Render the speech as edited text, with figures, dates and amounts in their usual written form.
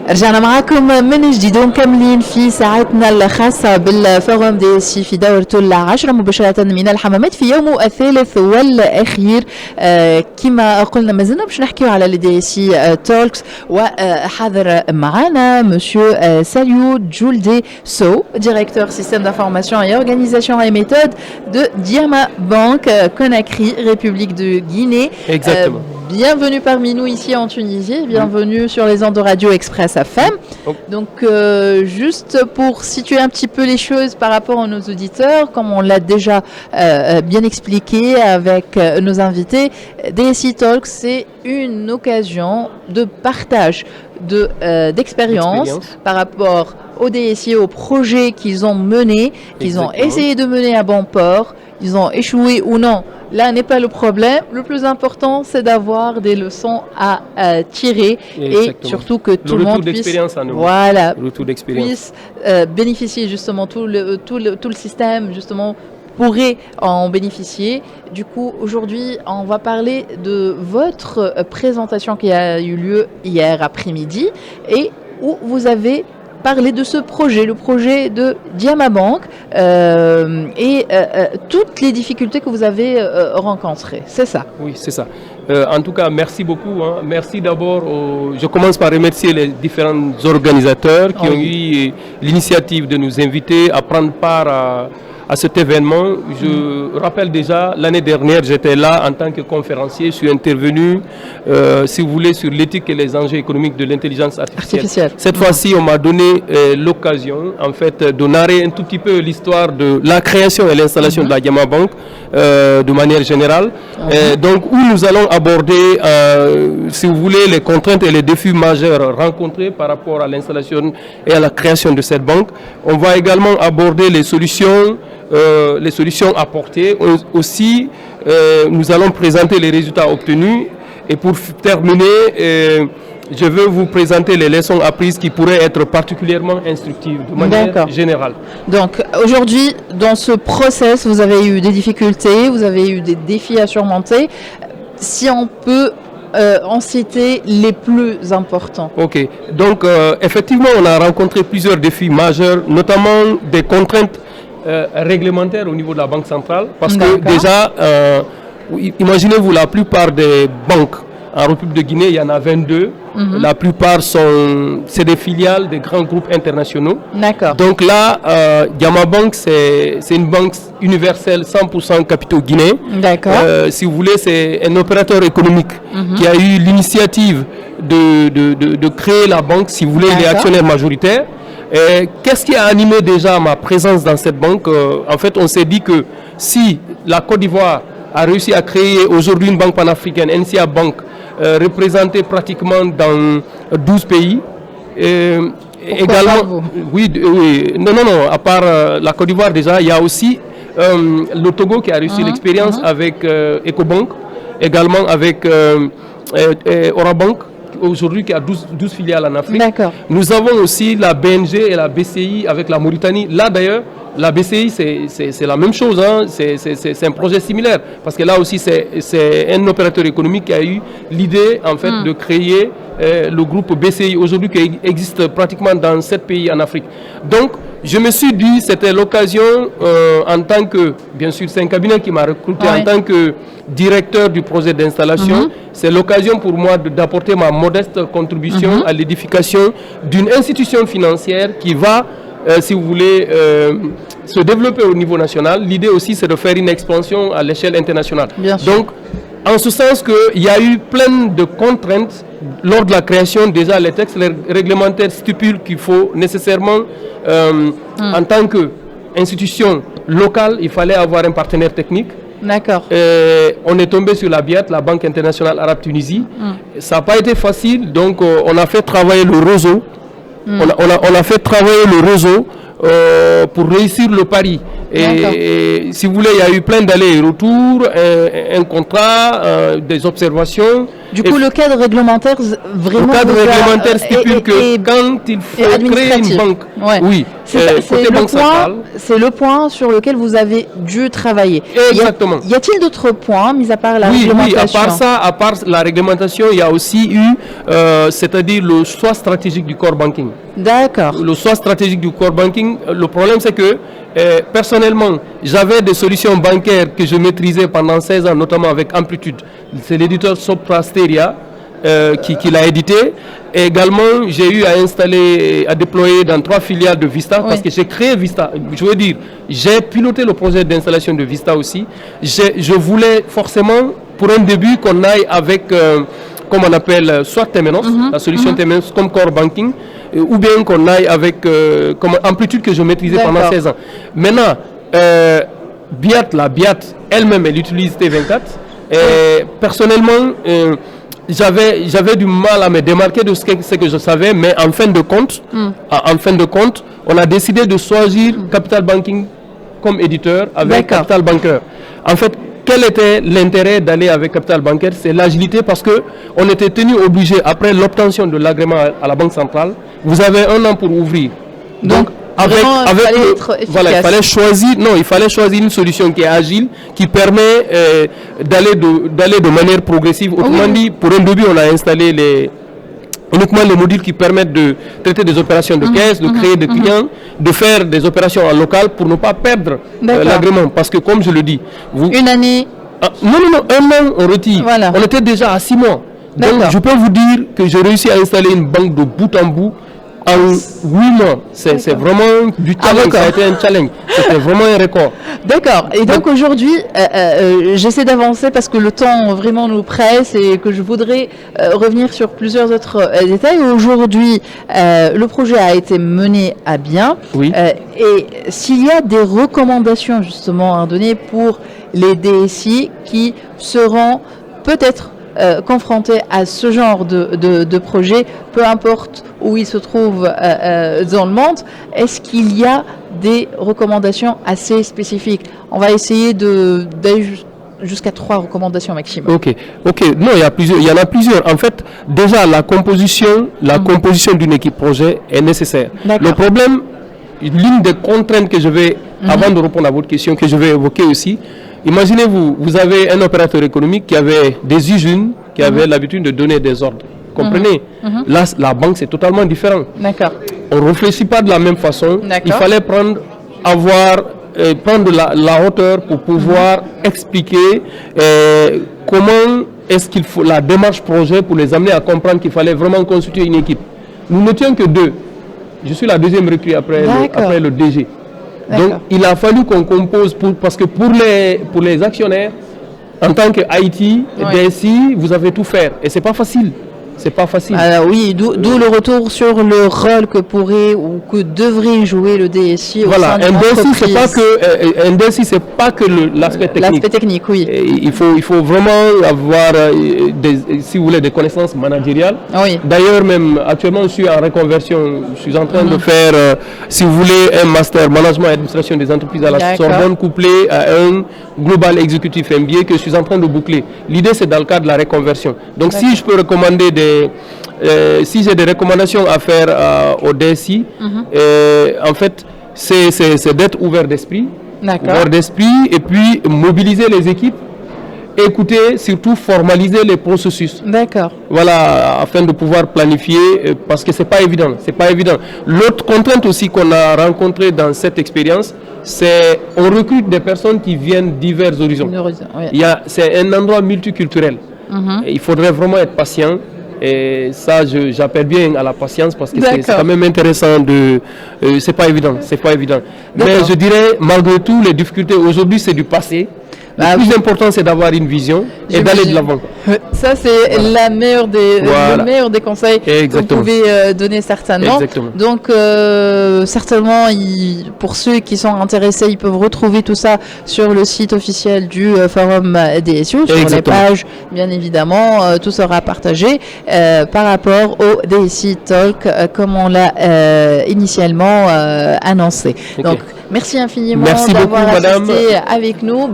رجعنا معاكم من جديد ومكملين في ساعتنا الخاصة بالفورم دي سي في دورة العشرة مباشرة من الحمامات في يوم الثالث والأخير. كما قلنا مازلنا باش نحكيو على لي دي سي تولكس وحاضر معنا مسيو ساليو جولدي سو ديريكتور سيستème d'information et organisation et méthode de Diama Bank Conakry, République de Guinée. Exactement. Bienvenue parmi nous ici en Tunisie, bienvenue sur les ondes de Radio Express FM. Donc juste pour situer un petit peu les choses par rapport à nos auditeurs, comme on l'a déjà bien expliqué avec nos invités, DSI Talks, c'est une occasion de partage d'expérience par rapport aux DSI, aux projets qu'ils ont menés, qu'ils ont essayé de mener à bon port, ils ont échoué ou non. Là n'est pas le problème. Le plus important, c'est d'avoir des leçons à tirer. Exactement. Et surtout que tout le monde puisse bénéficier justement, tout le système justement pourrait en bénéficier. Du coup, aujourd'hui, on va parler de votre présentation qui a eu lieu hier après-midi et où vous avez parler de ce projet, le projet de Diama Bank et toutes les difficultés que vous avez rencontrées. C'est ça? Oui, c'est ça. En tout cas, merci beaucoup. Merci d'abord. Je commence par remercier les différents organisateurs qui ont eu l'initiative de nous inviter à prendre part à cet événement. Je rappelle déjà, l'année dernière, j'étais là en tant que conférencier. Je suis intervenu, si vous voulez, sur l'éthique et les enjeux économiques de l'intelligence artificielle. Cette fois-ci, on m'a donné l'occasion, en fait, de narrer un tout petit peu l'histoire de la création et l'installation de la Diama Bank de manière générale. Donc, où nous allons aborder, si vous voulez, les contraintes et les défis majeurs rencontrés par rapport à l'installation et à la création de cette banque. On va également aborder les solutions apportées. Aussi, nous allons présenter les résultats obtenus. Et pour terminer, je veux vous présenter les leçons apprises qui pourraient être particulièrement instructives de manière générale. Donc aujourd'hui, dans ce process, vous avez eu des difficultés, vous avez eu des défis à surmonter. Si on peut en citer les plus importants. Ok. Donc effectivement, on a rencontré plusieurs défis majeurs, notamment des contraintes réglementaire au niveau de la Banque centrale, parce que déjà, imaginez-vous, la plupart des banques en République de Guinée, il y en a 22. La plupart c'est des filiales des grands groupes internationaux. Donc là, Diama Bank, c'est une banque universelle 100% capitaux guinéens. Si vous voulez, c'est un opérateur économique qui a eu l'initiative de créer la banque, si vous voulez, les actionnaires majoritaires. Qu'est-ce qui a animé déjà ma présence dans cette banque? En fait, on s'est dit que si la Côte d'Ivoire a réussi à créer aujourd'hui une banque panafricaine, NCA Bank, représentée pratiquement dans 12 pays. Également, non, à part la Côte d'Ivoire déjà, il y a aussi le Togo qui a réussi l'expérience avec Ecobank, également avec Orabank, aujourd'hui qui a 12 filiales en Afrique. Nous avons aussi la BNG et la BCI avec la Mauritanie. Là d'ailleurs, la BCI c'est la même chose, c'est un projet similaire parce que là aussi c'est un opérateur économique qui a eu l'idée en fait de créer le groupe BCI aujourd'hui qui existe pratiquement dans 7 pays en Afrique. Donc je me suis dit c'était l'occasion en tant que, bien sûr c'est un cabinet qui m'a recruté en tant que directeur du projet d'installation, c'est l'occasion pour moi d'apporter ma modeste contribution à l'édification d'une institution financière qui va si vous voulez se développer au niveau national. L'idée aussi c'est de faire une expansion à l'échelle internationale. Donc en ce sens qu'il y a eu plein de contraintes lors de la création. Déjà les textes réglementaires stipulent qu'il faut nécessairement en tant qu'institution locale, il fallait avoir un partenaire technique. On est tombé sur la BIAT, la Banque internationale arabe Tunisie. Ça n'a pas été facile, donc on a fait travailler le réseau. On a fait travailler le réseau pour réussir le pari. Et si vous voulez, il y a eu plein d'allers et retours, un contrat, des observations. Du coup, le cadre réglementaire, vraiment... Le cadre réglementaire stipule que quand il faut créer une banque, oui, c'est le point sur lequel vous avez dû travailler. Exactement. Y a-t-il d'autres points, mis à part la réglementation? Oui, à part la réglementation, il y a aussi eu, c'est-à-dire le choix stratégique du core banking. D'accord. Le choix stratégique du core banking, le problème c'est que, personnellement, j'avais des solutions bancaires que je maîtrisais pendant 16 ans, notamment avec Amplitude. C'est l'éditeur Soprasteria qui l'a édité. Et également, j'ai eu à installer, à déployer dans 3 filiales de Vista, parce que j'ai créé Vista. Je veux dire, j'ai piloté le projet d'installation de Vista aussi. Je voulais forcément, pour un début, qu'on aille avec, comme on appelle, soit Temenos, la solution Temenos comme core banking, ou bien qu'on aille avec comme Amplitude que je maîtrisais pendant 16 ans. Maintenant, Biat elle-même, elle utilise T24. Et personnellement, j'avais du mal à me démarquer de ce que je savais, mais en fin de compte, on a décidé de choisir Capital Banking comme éditeur avec Capital Banker. En fait, quel était l'intérêt d'aller avec Capital Banker? C'est l'agilité, parce qu'on était obligé, après l'obtention de l'agrément à la Banque centrale, vous avez 1 an pour ouvrir. Donc il fallait choisir une solution qui est agile, qui permet d'aller de manière progressive. Autrement dit, pour un début, on a installé uniquement les modules qui permettent de traiter des opérations de caisse, de créer des clients, de faire des opérations en local pour ne pas perdre l'agrément. Parce que, comme je le dis... Une année... Non, 1 an, on retire. Voilà. On était déjà à 6 mois. Donc, je peux vous dire que j'ai réussi à installer une banque de bout en bout en 8 mois. C'est vraiment du challenge. Ça a été un challenge. C'était vraiment un record. D'accord. Et donc aujourd'hui, j'essaie d'avancer parce que le temps vraiment nous presse et que je voudrais revenir sur plusieurs autres détails. Aujourd'hui, le projet a été mené à bien. Oui. Et s'il y a des recommandations justement à donner pour les DSI qui seront peut-être confrontés à ce genre de projet, peu importe où ils se trouvent dans le monde, est-ce qu'il y a des recommandations assez spécifiques? On va essayer d'aller jusqu'à 3 recommandations maximum. Ok. Non, il y en a plusieurs. En fait, déjà, la composition d'une équipe projet est nécessaire. Le problème, l'une des contraintes que je vais, avant de répondre à votre question, que je vais évoquer aussi, imaginez-vous, vous avez un opérateur économique qui avait des usines, qui avait l'habitude de donner des ordres. Comprenez? Là, la banque, c'est totalement différent. D'accord. On ne réfléchit pas de la même façon. Il fallait prendre la hauteur pour pouvoir expliquer comment est-ce qu'il faut la démarche projet pour les amener à comprendre qu'il fallait vraiment constituer une équipe. Nous n'étions que 2. Je suis la deuxième recrue après le DG. Donc, il a fallu qu'on compose, parce que pour les actionnaires, en tant que IT, DSI, vous avez tout faire. Et c'est pas facile. C'est pas facile. Alors oui, d'où le retour sur le rôle que pourrait ou que devrait jouer le DSI. Voilà, un DSI, c'est pas que l'aspect technique. L'aspect technique, oui. Et il faut vraiment avoir, si vous voulez, des connaissances managériales. Oui. D'ailleurs, même actuellement, je suis en reconversion. Je suis en train de faire, si vous voulez, un master management et administration des entreprises à la Sorbonne, couplé à un global exécutif MBA que je suis en train de boucler. L'idée, c'est dans le cadre de la reconversion. Donc, si je peux recommander si j'ai des recommandations à faire au DSI, en fait, c'est d'être ouvert d'esprit. Ouvert d'esprit et puis mobiliser les équipes, écouter, surtout formaliser les processus. D'accord. Voilà, afin de pouvoir planifier, parce que c'est pas évident. L'autre contrainte aussi qu'on a rencontrée dans cette expérience, c'est on recrute des personnes qui viennent divers horizons. C'est un endroit multiculturel. Et il faudrait vraiment être patient. Et ça, j'appelle bien à la patience, parce que c'est quand même intéressant c'est pas évident. Mais je dirais, malgré tout, les difficultés aujourd'hui, c'est du passé. Le plus important, c'est d'avoir une vision et d'aller de l'avant. Ça, c'est le meilleur des conseils que vous pouvez donner certainement. Exactement. Donc, certainement, pour ceux qui sont intéressés, ils peuvent retrouver tout ça sur le site officiel du forum DSU, sur les pages, bien évidemment. Tout sera partagé par rapport au DSI Talk, comme on l'a initialement annoncé. Donc, merci infiniment d'avoir assisté avec nous.